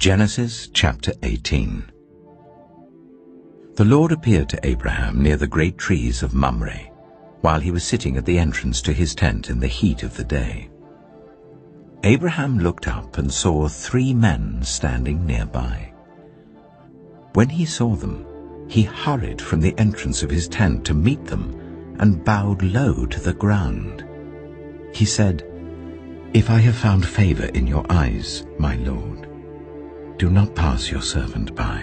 Genesis chapter 18. The Lord appeared to Abraham near the great trees of Mamre, while he was sitting at the entrance to his tent in the heat of the day. Abraham looked up and saw 3 men standing nearby. When he saw them, he hurried from the entrance of his tent to meet them and bowed low to the ground. He said, "If I have found favor in your eyes, my Lord, do not pass your servant by.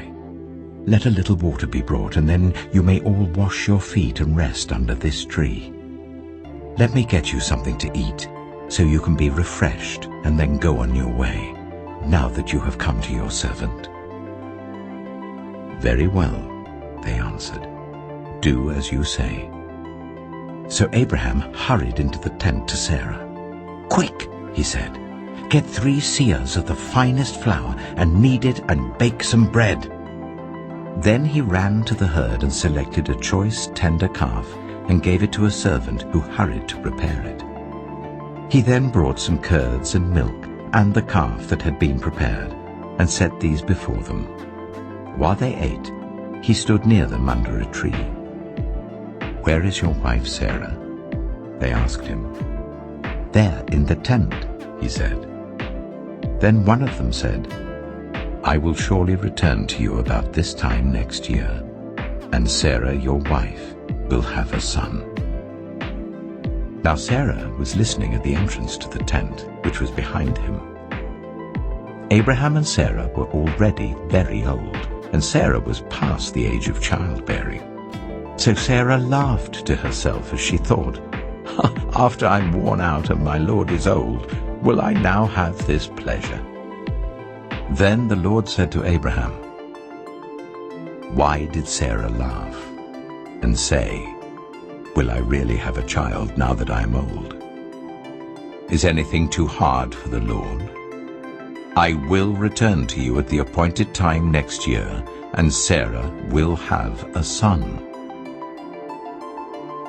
Let a little water be brought, and then you may all wash your feet and rest under this tree. Let me get you something to eat, so you can be refreshed and then go on your way, now that you have come to your servant." "Very well," they answered. "Do as you say." So Abraham hurried into the tent to Sarah. "Quick," he said, "get 3 seahs of the finest flour and knead it and bake some bread." Then he ran to the herd and selected a choice tender calf and gave it to a servant who hurried to prepare it. He then brought some curds and milk and the calf that had been prepared and set these before them. While they ate, he stood near them under a tree. "Where is your wife Sarah?" they asked him. "There in the tent," he said. Then one of them said, "I will surely return to you about this time next year, and Sarah, your wife, will have a son." Now Sarah was listening at the entrance to the tent, which was behind him. Abraham and Sarah were already very old, and Sarah was past the age of childbearing. So Sarah laughed to herself as she thought, "After I'm worn out and my Lord is old, will I now have this pleasure?" Then the Lord said to Abraham, "Why did Sarah laugh and say, 'Will I really have a child now that I am old?' Is anything too hard for the Lord? I will return to you at the appointed time next year, and Sarah will have a son."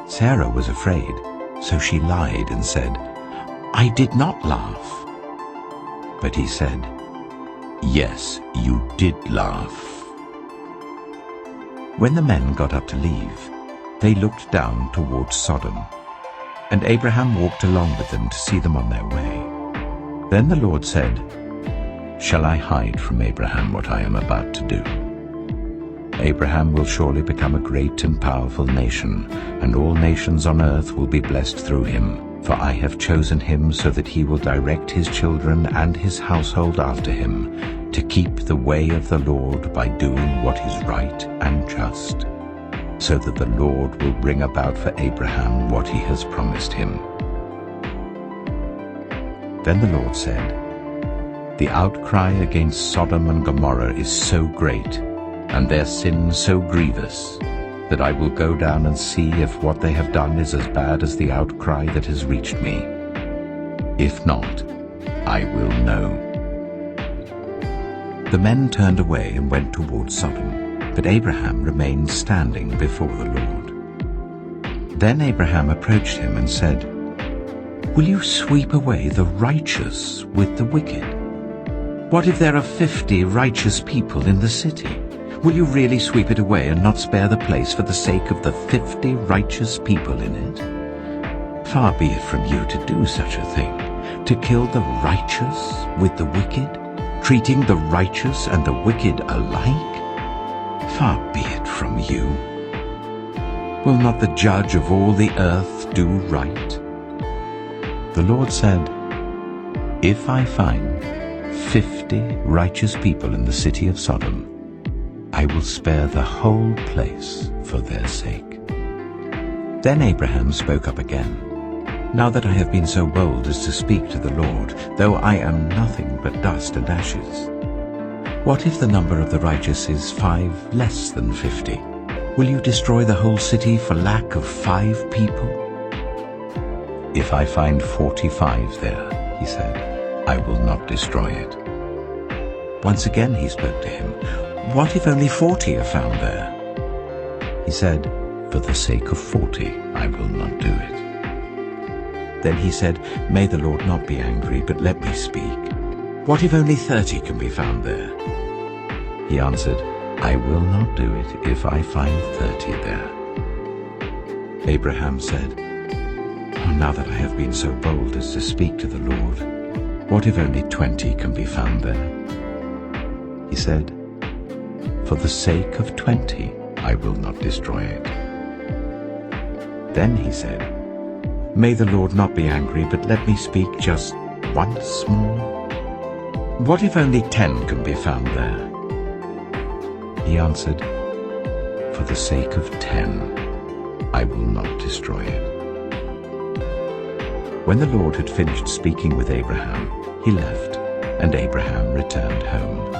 Sarah was afraid, so she lied and said, "I did not laugh." But he said, "Yes, you did laugh." When the men got up to leave, they looked down towards Sodom, and Abraham walked along with them to see them on their way. Then the Lord said, "Shall I hide from Abraham what I am about to do? Abraham will surely become a great and powerful nation, and all nations on earth will be blessed through him. For I have chosen him so that he will direct his children and his household after him, to keep the way of the Lord by doing what is right and just, so that the Lord will bring about for Abraham what he has promised him." Then the Lord said, "The outcry against Sodom and Gomorrah is so great, and their sin so grievous, that I will go down and see if what they have done is as bad as the outcry that has reached me. If not, I will know." The men turned away and went towards Sodom, but Abraham remained standing before the Lord. Then Abraham approached him and said, "Will you sweep away the righteous with the wicked? What if there are 50 righteous people in the city? Will you really sweep it away and not spare the place for the sake of the 50 righteous people in it? Far be it from you to do such a thing, to kill the righteous with the wicked, treating the righteous and the wicked alike? Far be it from you. Will not the judge of all the earth do right?" The Lord said, "If I find 50 righteous people in the city of Sodom, I will spare the whole place for their sake." Then Abraham spoke up again, "Now that I have been so bold as to speak to the Lord, though I am nothing but dust and ashes, what if the number of the righteous is 5 less than 50? Will you destroy the whole city for lack of 5 people?" "If I find 45 there," he said, "I will not destroy it." Once again he spoke to him, "What if only 40 are found there?" He said, "For the sake of 40, I will not do it." Then he said, "May the Lord not be angry, but let me speak. What if only 30 can be found there?" He answered, "I will not do it if I find 30 there." Abraham said, "Oh, now that I have been so bold as to speak to the Lord, what if only 20 can be found there?" He said, "For the sake of 20, I will not destroy it." Then he said, "May the Lord not be angry, but let me speak just once more. What if only 10 can be found there?" He answered, "For the sake of 10, I will not destroy it." When the Lord had finished speaking with Abraham, he left, and Abraham returned home.